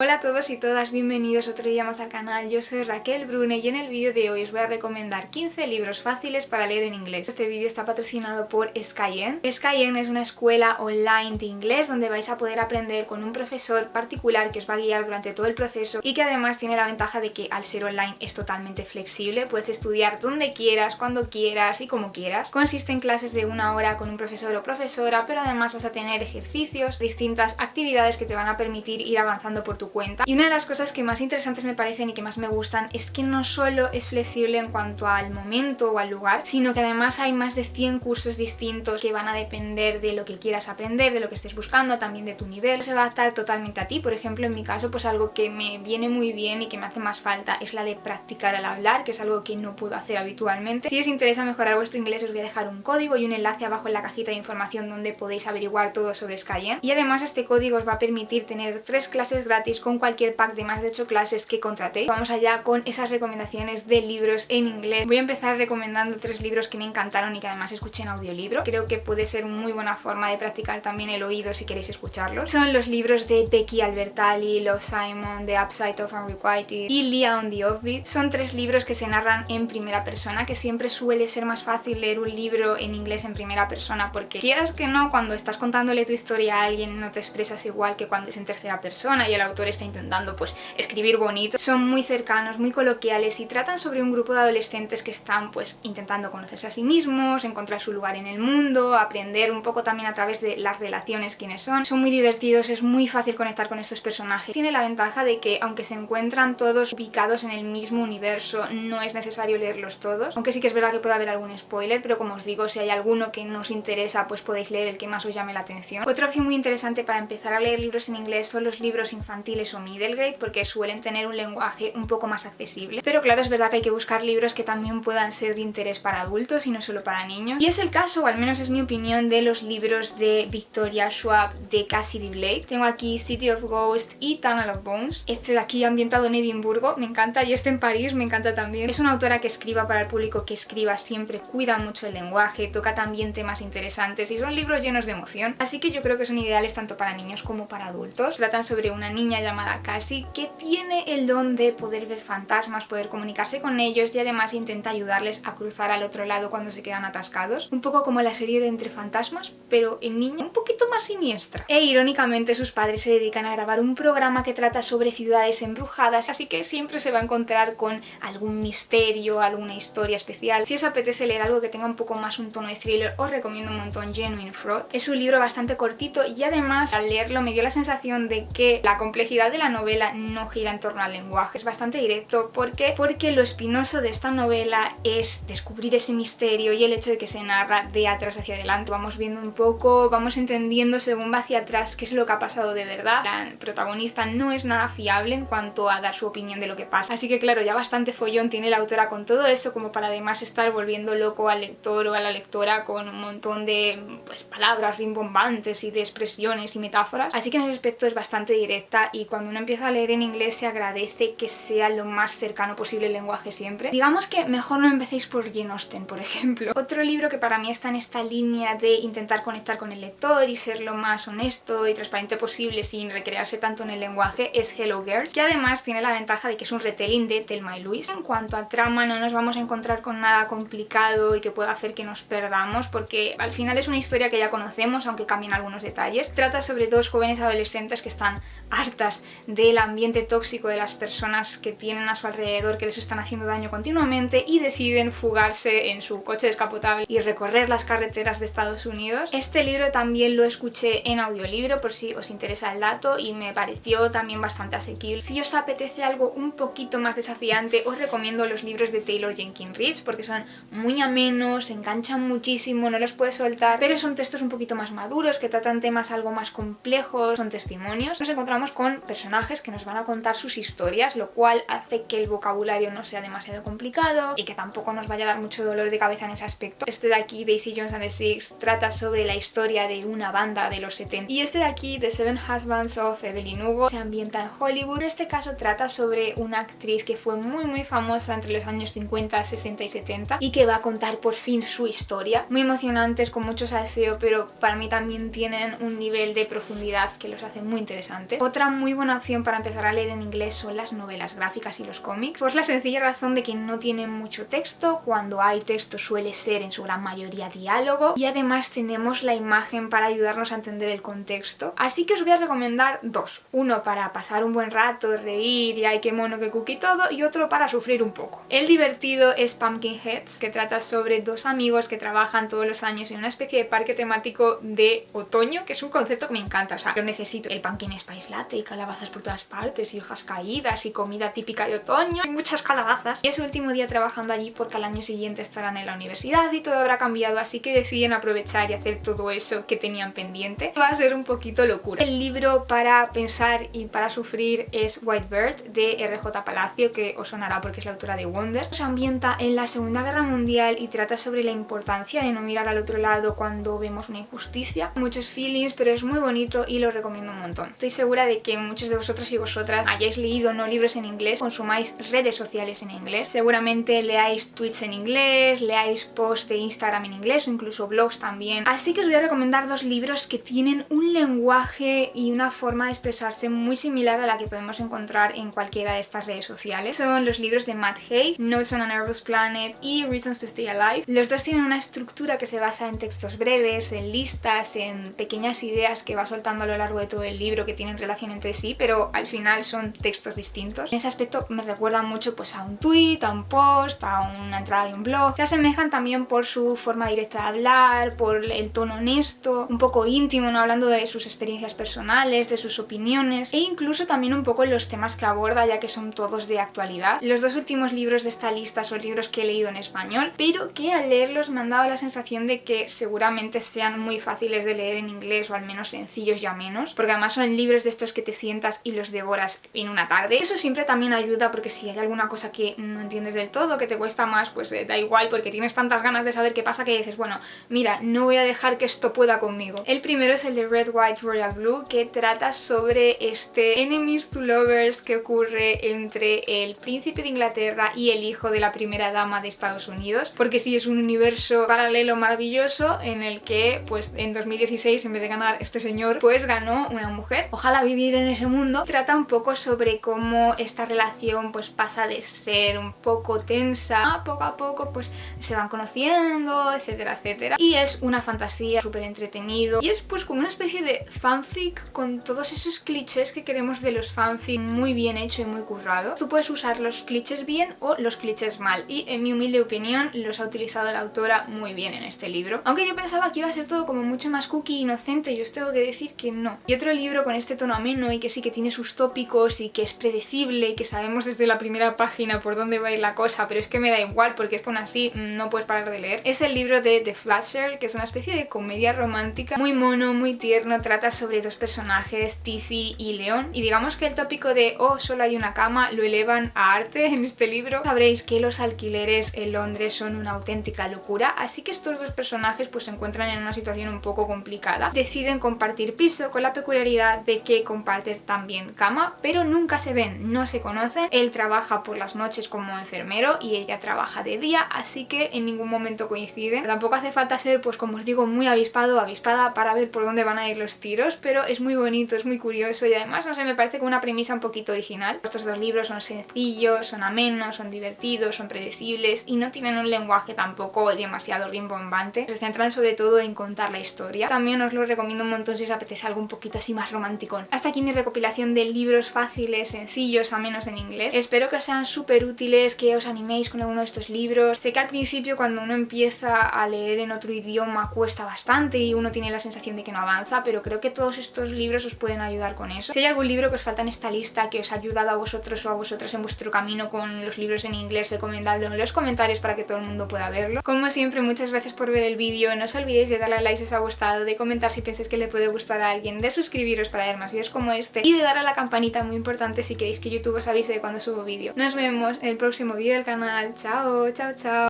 Hola a todos y todas, bienvenidos otro día más al canal. Yo soy Raquel Brune y en el vídeo de hoy os voy a recomendar 15 libros fáciles para leer en inglés. Este vídeo está patrocinado por Skyen. Skyen es una escuela online de inglés donde vais a poder aprender con un profesor particular que os va a guiar durante todo el proceso y que además tiene la ventaja de que al ser online es totalmente flexible. Puedes estudiar donde quieras, cuando quieras y como quieras. Consiste en clases de 1 hora con un profesor o profesora, pero además vas a tener ejercicios, distintas actividades que te van a permitir ir avanzando por tu cuenta. Y una de las cosas que más interesantes me parecen y que más me gustan es que no solo es flexible en cuanto al momento o al lugar, sino que además hay más de 100 cursos distintos que van a depender de lo que quieras aprender, de lo que estés buscando, también de tu nivel. Se va a adaptar totalmente a ti. Por ejemplo, en mi caso, pues algo que me viene muy bien y que me hace más falta es la de practicar al hablar, que es algo que no puedo hacer habitualmente. Si os interesa mejorar vuestro inglés, os voy a dejar un código y un enlace abajo en la cajita de información donde podéis averiguar todo sobre Skyen. Y además este código os va a permitir tener 3 clases gratis con cualquier pack de más de 8 clases que contratéis. Vamos allá con esas recomendaciones de libros en inglés. Voy a empezar recomendando 3 libros que me encantaron y que además escuché en audiolibro. Creo que puede ser muy buena forma de practicar también el oído si queréis escucharlos. Son los libros de Becky Albertalli, Love Simon, The Upside of Unrequited y Leah on the Offbeat. Son 3 libros que se narran en primera persona, que siempre suele ser más fácil leer un libro en inglés en primera persona porque quieras que no, cuando estás contándole tu historia a alguien no te expresas igual que cuando es en tercera persona y el autor está intentando pues escribir bonito. Son muy cercanos, muy coloquiales y tratan sobre un grupo de adolescentes que están pues intentando conocerse a sí mismos, encontrar su lugar en el mundo, aprender un poco también a través de las relaciones quiénes son. Son muy divertidos, es muy fácil conectar con estos personajes. Tiene la ventaja de que aunque se encuentran todos ubicados en el mismo universo, no es necesario leerlos todos, aunque sí que es verdad que puede haber algún spoiler, pero como os digo, si hay alguno que no os interesa, pues podéis leer el que más os llame la atención. Otra opción muy interesante para empezar a leer libros en inglés son los libros infantiles o middle grade, porque suelen tener un lenguaje un poco más accesible, pero claro, es verdad que hay que buscar libros que también puedan ser de interés para adultos y no solo para niños. Y es el caso, o al menos es mi opinión, de los libros de Victoria Schwab de Cassidy Blake. Tengo aquí City of Ghosts y Tunnel of Bones. Este de aquí ambientado en Edimburgo, me encanta, y este en París me encanta también. Es una autora que escriba para el público que escriba siempre, cuida mucho el lenguaje, toca también temas interesantes y son libros llenos de emoción, así que yo creo que son ideales tanto para niños como para adultos. Tratan sobre una niña llamada Cassie que tiene el don de poder ver fantasmas, poder comunicarse con ellos y además intenta ayudarles a cruzar al otro lado cuando se quedan atascados. Un poco como la serie de Entre Fantasmas, pero en niña un poquito más siniestra. E irónicamente sus padres se dedican a grabar un programa que trata sobre ciudades embrujadas, así que siempre se va a encontrar con algún misterio, alguna historia especial. Si os apetece leer algo que tenga un poco más un tono de thriller, os recomiendo un montón Genuine Fraud. Es un libro bastante cortito y además al leerlo me dio la sensación de que la complejidad de la novela no gira en torno al lenguaje. Es bastante directo. ¿Por qué? Porque lo espinoso de esta novela es descubrir ese misterio y el hecho de que se narra de atrás hacia adelante. Vamos viendo un poco, vamos entendiendo según va hacia atrás qué es lo que ha pasado de verdad. La protagonista no es nada fiable en cuanto a dar su opinión de lo que pasa. Así que claro, ya bastante follón tiene la autora con todo esto como para además estar volviendo loco al lector o a la lectora con un montón de pues palabras rimbombantes y de expresiones y metáforas. Así que en ese aspecto es bastante directa y cuando uno empieza a leer en inglés se agradece que sea lo más cercano posible el lenguaje siempre. Digamos que mejor no empecéis por Jane Austen, por ejemplo. Otro libro que para mí está en esta línea de intentar conectar con el lector y ser lo más honesto y transparente posible sin recrearse tanto en el lenguaje es Hello Girls, que además tiene la ventaja de que es un retelling de Thelma y Louise. En cuanto a trama no nos vamos a encontrar con nada complicado y que pueda hacer que nos perdamos porque al final es una historia que ya conocemos aunque cambien algunos detalles. Trata sobre 2 jóvenes adolescentes que están hartas del ambiente tóxico de las personas que tienen a su alrededor que les están haciendo daño continuamente y deciden fugarse en su coche descapotable y recorrer las carreteras de Estados Unidos. Este libro también lo escuché en audiolibro por si os interesa el dato y me pareció también bastante asequible. Si os apetece algo un poquito más desafiante, os recomiendo los libros de Taylor Jenkins Reid porque son muy amenos, enganchan muchísimo, no los puedes soltar, pero son textos un poquito más maduros que tratan temas algo más complejos, son testimonios. Nos encontramos con personajes que nos van a contar sus historias, lo cual hace que el vocabulario no sea demasiado complicado y que tampoco nos vaya a dar mucho dolor de cabeza en ese aspecto. Este de aquí, Daisy Jones and the Six, trata sobre la historia de una banda de los 70. Y este de aquí, The Seven Husbands of Evelyn Hugo, se ambienta en Hollywood. En este caso trata sobre una actriz que fue muy famosa entre los años 50, 60 y 70 y que va a contar por fin su historia. Muy emocionantes, con mucho salseo, pero para mí también tienen un nivel de profundidad que los hace muy interesantes. Otra muy muy buena opción para empezar a leer en inglés son las novelas gráficas y los cómics, por la sencilla razón de que no tienen mucho texto, cuando hay texto suele ser en su gran mayoría diálogo, y además tenemos la imagen para ayudarnos a entender el contexto. Así que os voy a recomendar dos, uno para pasar un buen rato, reír y ay qué mono que cookie todo, y otro para sufrir un poco. El divertido es Pumpkinheads, que trata sobre dos amigos que trabajan todos los años en una especie de parque temático de otoño, que es un concepto que me encanta, o sea, lo necesito. El pumpkin spice latte y calabazas por todas partes y hojas caídas y comida típica de otoño y muchas calabazas. Y es su último día trabajando allí porque al año siguiente estarán en la universidad y todo habrá cambiado, así que deciden aprovechar y hacer todo eso que tenían pendiente. Va a ser un poquito locura. El libro para pensar y para sufrir es White Bird de R.J. Palacio, que os sonará porque es la autora de Wonder. Se ambienta en la Segunda Guerra Mundial y trata sobre la importancia de no mirar al otro lado cuando vemos una injusticia. Muchos feelings, pero es muy bonito y lo recomiendo un montón. Estoy segura de que muchos de vosotros y vosotras hayáis leído no libros en inglés, consumáis redes sociales en inglés, seguramente leáis tweets en inglés, leáis posts de Instagram en inglés o incluso blogs también. Así que os voy a recomendar dos libros que tienen un lenguaje y una forma de expresarse muy similar a la que podemos encontrar en cualquiera de estas redes sociales. Son los libros de Matt Haig, Notes on a Nervous Planet y Reasons to Stay Alive. Los dos tienen una estructura que se basa en textos breves, en listas, en pequeñas ideas que va soltando a lo largo de todo el libro que tienen relación entre sí, pero al final son textos distintos. En ese aspecto me recuerdan mucho pues a un tweet, a un post, a una entrada de un blog. Se asemejan también por su forma directa de hablar, por el tono honesto, un poco íntimo, no hablando de sus experiencias personales, de sus opiniones e incluso también un poco en los temas que aborda, ya que son todos de actualidad. Los dos últimos libros de esta lista son libros que he leído en español, pero que al leerlos me han dado la sensación de que seguramente sean muy fáciles de leer en inglés o al menos sencillos ya menos, porque además son libros de estos que te sientas y los devoras en una tarde. Eso siempre también ayuda porque si hay alguna cosa que no entiendes del todo, que te cuesta más, pues da igual porque tienes tantas ganas de saber qué pasa que dices, bueno, mira, no voy a dejar que esto pueda conmigo. El primero es el de Red, White, Royal Blue, que trata sobre este enemies to lovers que ocurre entre el príncipe de Inglaterra y el hijo de la primera dama de Estados Unidos, porque sí es un universo paralelo maravilloso en el que pues en 2016 en vez de ganar este señor pues ganó una mujer. Ojalá vivir en ese mundo. Trata un poco sobre cómo esta relación pues pasa de ser un poco tensa a poco pues se van conociendo, etcétera, etcétera. Y es una fantasía súper entretenido y es pues como una especie de fanfic con todos esos clichés que queremos de los fanfic, muy bien hecho y muy currado. Tú puedes usar los clichés bien o los clichés mal y en mi humilde opinión los ha utilizado la autora muy bien en este libro. Aunque yo pensaba que iba a ser todo como mucho más cookie inocente y os tengo que decir que no. Y otro libro con este tono ameno y que sí que tiene sus tópicos y que es predecible y que sabemos desde la primera página por dónde va a ir la cosa, pero es que me da igual porque es que aún así no puedes parar de leer. Es el libro de The Flasher, que es una especie de comedia romántica muy mono, muy tierno. Trata sobre dos personajes, Tiffy y León, y digamos que el tópico de oh, solo hay una cama lo elevan a arte en este libro. Sabréis que los alquileres en Londres son una auténtica locura, así que estos dos personajes pues se encuentran en una situación un poco complicada. Deciden compartir piso con la peculiaridad de que comparten también cama, pero nunca se ven, no se conocen. Él trabaja por las noches como enfermero y ella trabaja de día, así que en ningún momento coinciden. Tampoco hace falta ser, pues como os digo, muy avispado o avispada para ver por dónde van a ir los tiros, pero es muy bonito, es muy curioso y además, no sé, me parece como una premisa un poquito original. Estos dos libros son sencillos, son amenos, son divertidos, son predecibles y no tienen un lenguaje tampoco demasiado rimbombante. Se centran sobre todo en contar la historia. También os lo recomiendo un montón si os apetece algo un poquito así más romántico. Hasta aquí mi recopilación de libros fáciles, sencillos, amenos en inglés. Espero que os sean súper útiles, que os animéis con alguno de estos libros. Sé que al principio cuando uno empieza a leer en otro idioma cuesta bastante y uno tiene la sensación de que no avanza, pero creo que todos estos libros os pueden ayudar con eso. Si hay algún libro que os falta en esta lista que os ha ayudado a vosotros o a vosotras en vuestro camino con los libros en inglés, recomendadlo en los comentarios para que todo el mundo pueda verlo. Como siempre, muchas gracias por ver el vídeo. No os olvidéis de darle a like si os ha gustado, de comentar si pensáis que le puede gustar a alguien, de suscribiros para ver más vídeos como este y de dar a la campanita, muy importante, si queréis que YouTube os avise de cuando subo vídeo. Nos vemos en el próximo vídeo del canal. Chao, chao, chao.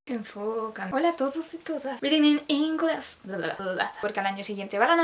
Enfocan. Hola a todos y todas. Reading in English. Porque al año siguiente van a